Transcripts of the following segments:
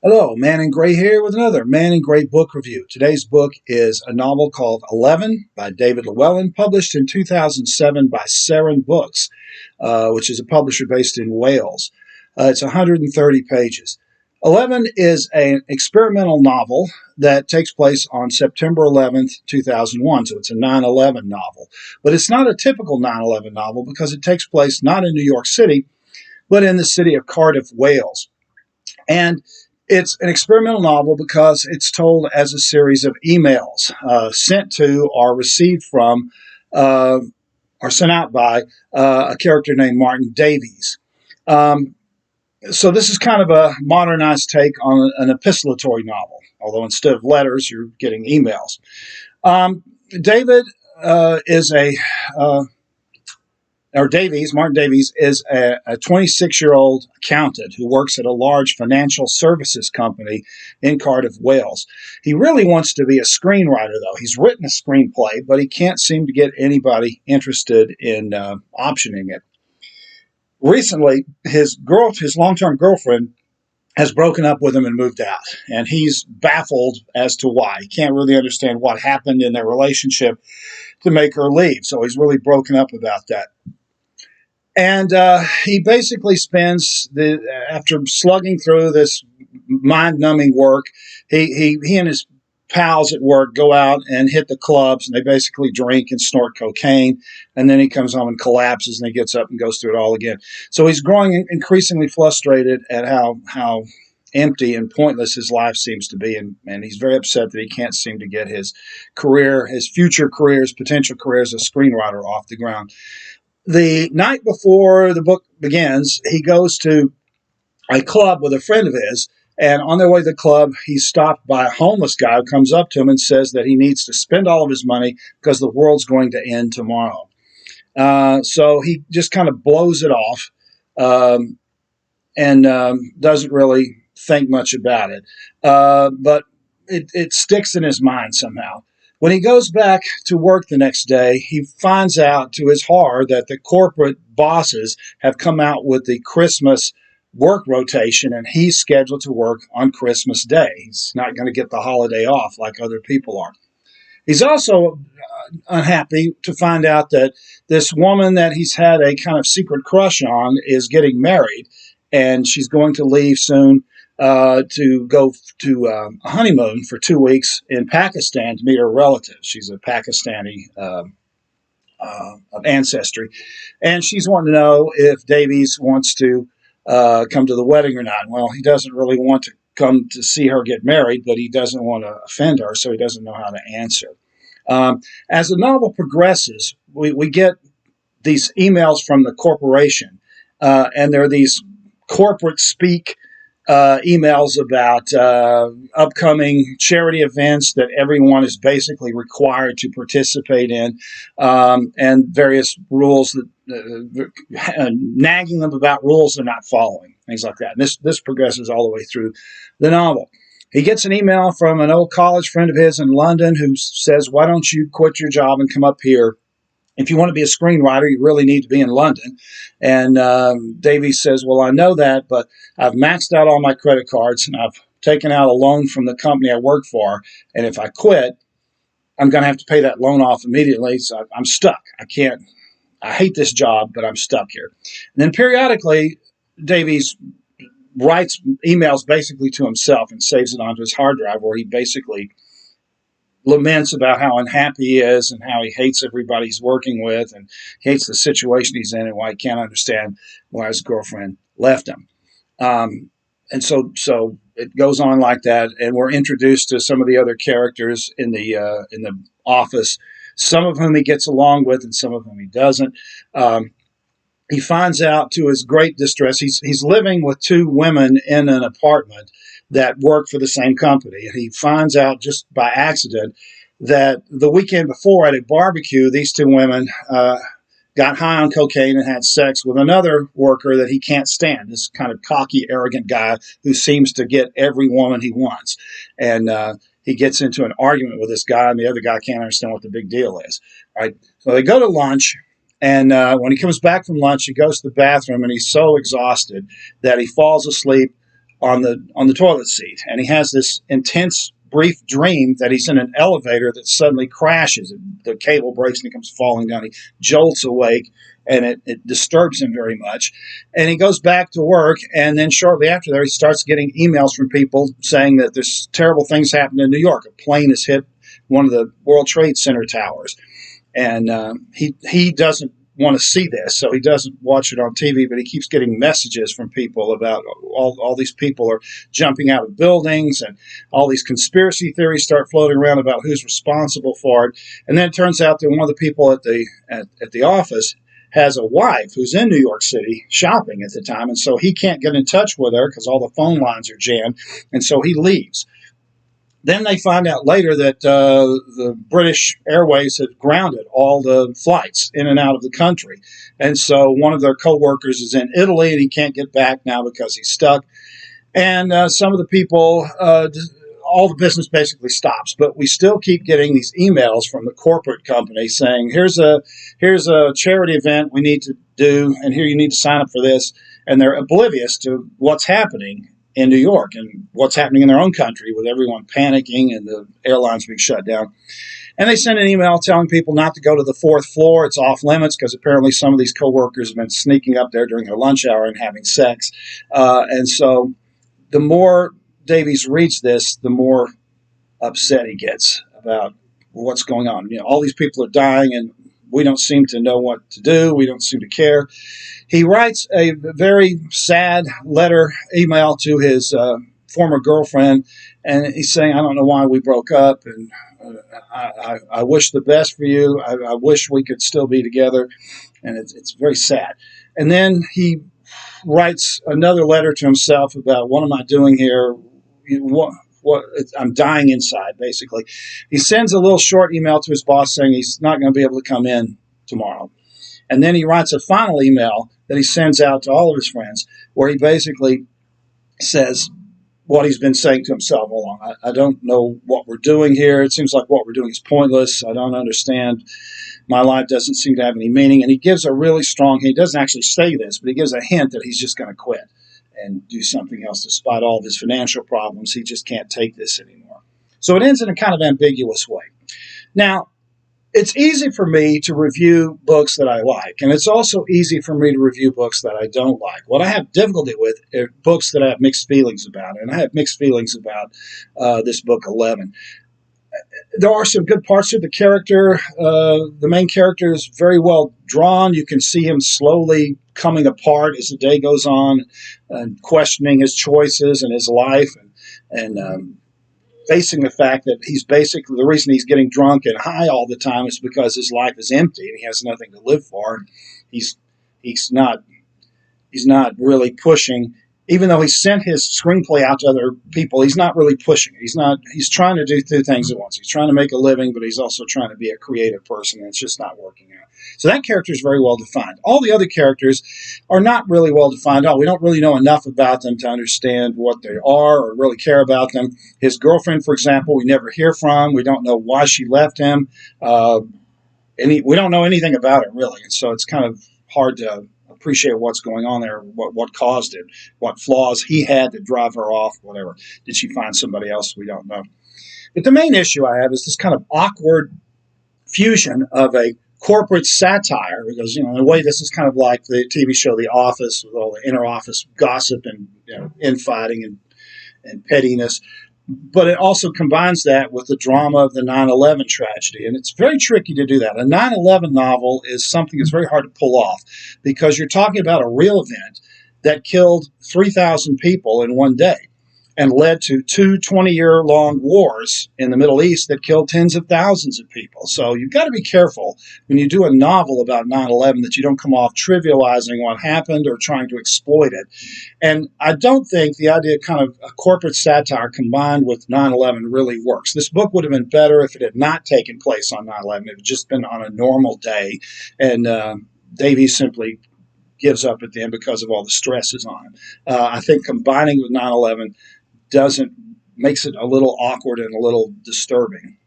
Hello, Man in Gray here with another Man in Gray book review. Today's book is a novel called 11 by David Llewellyn, published in 2007 by Seren Books, which is a publisher based in Wales. It's 130 pages. 11 is an experimental novel that takes place on September 11th, 2001, so it's a 9/11 novel. But it's not a typical 9/11 novel because it takes place not in New York City, but in the city of Cardiff, Wales. And it's an experimental novel because it's told as a series of emails sent to or received from uh, or sent out by a character named Martin Davies. Um, so this is kind of a modernized take on an epistolatory novel, although instead of letters, you're getting emails. David is a or Davies, Martin Davies, is a 26-year-old accountant who works at a large financial services company in Cardiff, Wales. He really wants to be a screenwriter, though. He's written a screenplay, but he can't seem to get anybody interested in optioning it. Recently, his long-term girlfriend has broken up with him and moved out, and he's baffled as to why. He can't really understand what happened in their relationship to make her leave, so he's really broken up about that. And he basically spends after slugging through this mind-numbing work, he and his pals at work go out and hit the clubs, and they basically drink and snort cocaine, and then he comes home and collapses, and he gets up and goes through it all again. So he's growing increasingly frustrated at how empty and pointless his life seems to be, and he's very upset that he can't seem to get his career, his future career, his potential career as a screenwriter off the ground. The night before the book begins, he goes to a club with a friend of his. And on their way to the club, he's stopped by a homeless guy who comes up to him and says that he needs to spend all of his money because the world's going to end tomorrow. So he just kind of blows it off and doesn't really think much about it. But it sticks in his mind somehow. When he goes back to work the next day, he finds out to his horror that the corporate bosses have come out with the Christmas work rotation, and he's scheduled to work on Christmas Day. He's not going to get the holiday off like other people are. He's also unhappy to find out that this woman that he's had a kind of secret crush on is getting married, and she's going to leave soon to go to a honeymoon for 2 weeks in Pakistan to meet her relatives. She's a Pakistani of ancestry, and she's wanting to know if Davies wants to come to the wedding or not. Well, he doesn't really want to come to see her get married, but he doesn't want to offend her, so he doesn't know how to answer. As the novel progresses, we get these emails from the corporation, and there are these corporate speak emails about upcoming charity events that everyone is basically required to participate in, and various rules that nagging them about rules they're not following, things like that. And this progresses all the way through the novel. He gets an email from an old college friend of his in London who says, "Why don't you quit your job and come up here? If you want to be a screenwriter, you really need to be in London." And Davies says, "Well, I know that, but I've maxed out all my credit cards, and I've taken out a loan from the company I work for. And if I quit, I'm going to have to pay that loan off immediately. So I'm stuck. I can't. I hate this job, but I'm stuck here." And then periodically, Davies writes emails basically to himself and saves it onto his hard drive, where he basically laments about how unhappy he is and how he hates everybody he's working with and hates the situation he's in and why he can't understand why his girlfriend left him. And so it goes on like that, and we're introduced to some of the other characters in the office, some of whom he gets along with and some of whom he doesn't. He finds out, to his great distress, he's living with two women in an apartment that work for the same company. And he finds out just by accident that the weekend before at a barbecue, these two women got high on cocaine and had sex with another worker that he can't stand, this kind of cocky, arrogant guy who seems to get every woman he wants. And he gets into an argument with this guy, and the other guy can't understand what the big deal is. Right? So they go to lunch. And when he comes back from lunch, he goes to the bathroom, and he's so exhausted that he falls asleep on the toilet seat, and he has this intense brief dream that he's in an elevator that suddenly crashes and the cable breaks and he comes falling down. He jolts awake, and it disturbs him very much, and he goes back to work, and then shortly after that he starts getting emails from people saying that there's terrible things happened in New York. A plane has hit one of the World Trade Center towers, and he doesn't want to see this, so he doesn't watch it on TV, but he keeps getting messages from people about all these people are jumping out of buildings, and all these conspiracy theories start floating around about who's responsible for it. And then it turns out that one of the people at the office has a wife who's in New York City shopping at the time, and so he can't get in touch with her because all the phone lines are jammed, and so he leaves. Then they find out later that the British Airways had grounded all the flights in and out of the country. And so one of their co-workers is in Italy, and he can't get back now because he's stuck. And some of the people, all the business basically stops. But we still keep getting these emails from the corporate company saying, here's a charity event we need to do, and here you need to sign up for this. And they're oblivious to what's happening in New York and what's happening in their own country with everyone panicking and the airlines being shut down. And they send an email telling people not to go to the fourth floor. It's off limits because apparently some of these coworkers have been sneaking up there during their lunch hour and having sex. And so the more Davies reads this, the more upset he gets about what's going on. All these people are dying and we don't seem to know what to do. We don't seem to care. He writes a very sad email to his former girlfriend, and he's saying, I don't know why we broke up, and I wish the best for you. I wish we could still be together, and it's very sad. And then he writes another letter to himself about, what am I doing here? I'm dying inside, basically. He sends a little short email to his boss saying he's not going to be able to come in tomorrow. And then he writes a final email that he sends out to all of his friends where he basically says what he's been saying to himself all along. I don't know what we're doing here. It seems like what we're doing is pointless. I don't understand. My life doesn't seem to have any meaning. And he gives a really strong, he doesn't actually say this, but he gives a hint that he's just going to quit and do something else. Despite all of his financial problems, he just can't take this anymore. So it ends in a kind of ambiguous way. Now, it's easy for me to review books that I like, and it's also easy for me to review books that I don't like. What I have difficulty with are books that I have mixed feelings about, and I have mixed feelings about this book, 11. There are some good parts of the character. The main character is very well drawn. You can see him slowly coming apart as the day goes on and questioning his choices and his life and facing the fact that he's basically, the reason he's getting drunk and high all the time is because his life is empty and he has nothing to live for. He's not really pushing. Even though he sent his screenplay out to other people, he's not really pushing it. He's trying to do two things at once. He's trying to make a living, but he's also trying to be a creative person, and it's just not working out. So that character is very well defined. All the other characters are not really well defined at all. We don't really know enough about them to understand what they are or really care about them. His girlfriend, for example, we never hear from. We don't know why she left him. We don't know anything about it, really. And so it's kind of hard to appreciate what's going on there, what caused it, what flaws he had to drive her off, whatever. Did she find somebody else? We don't know. But the main issue I have is this kind of awkward fusion of a corporate satire, because, in a way, this is kind of like the TV show The Office, with all the inter-office gossip and infighting and pettiness. But it also combines that with the drama of the 9/11 tragedy. And it's very tricky to do that. A 9/11 novel is something that's very hard to pull off because you're talking about a real event that killed 3,000 people in one day and led to two 20-year-long wars in the Middle East that killed tens of thousands of people. So you've got to be careful when you do a novel about 9/11 that you don't come off trivializing what happened or trying to exploit it. And I don't think the idea of kind of a corporate satire combined with 9/11 really works. This book would have been better if it had not taken place on 9/11. It had just been on a normal day, and Davies simply gives up at the end because of all the stresses on him. I think combining with 9/11 makes it a little awkward and a little disturbing.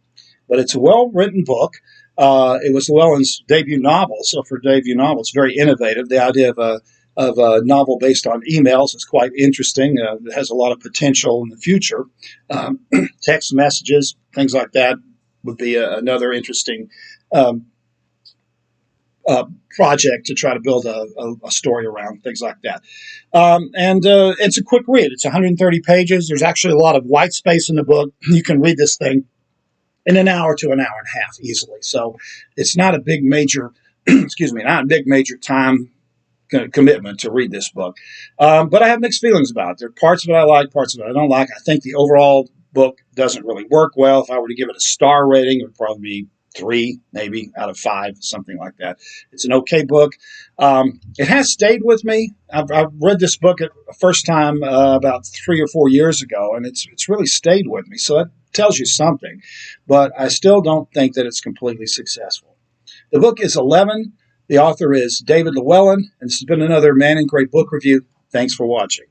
But it's a well-written book. It was Llewellyn's debut novel, so for a debut novel, it's very innovative. The idea of of a novel based on emails. It's quite interesting. It has a lot of potential in the future. Text messages, things like that would be another interesting um, project to try to build a story around, things like that. And it's a quick read. It's 130 pages. There's actually a lot of white space in the book. You can read this thing in an hour to an hour and a half easily. So it's not a big major, excuse me, not a big major time commitment to read this book. But I have mixed feelings about it. There are parts of it I like, parts of it I don't like. I think the overall book doesn't really work well. If I were to give it a star rating, it would probably be 3, maybe out of 5, something like that. It's an okay book. It has stayed with me. I've read this book the first time about 3 or 4 years ago, and it's really stayed with me. So that tells you something. But I still don't think that it's completely successful. The book is 11. The author is David Llewellyn, and this has been another Man in Gray book review. Thanks for watching.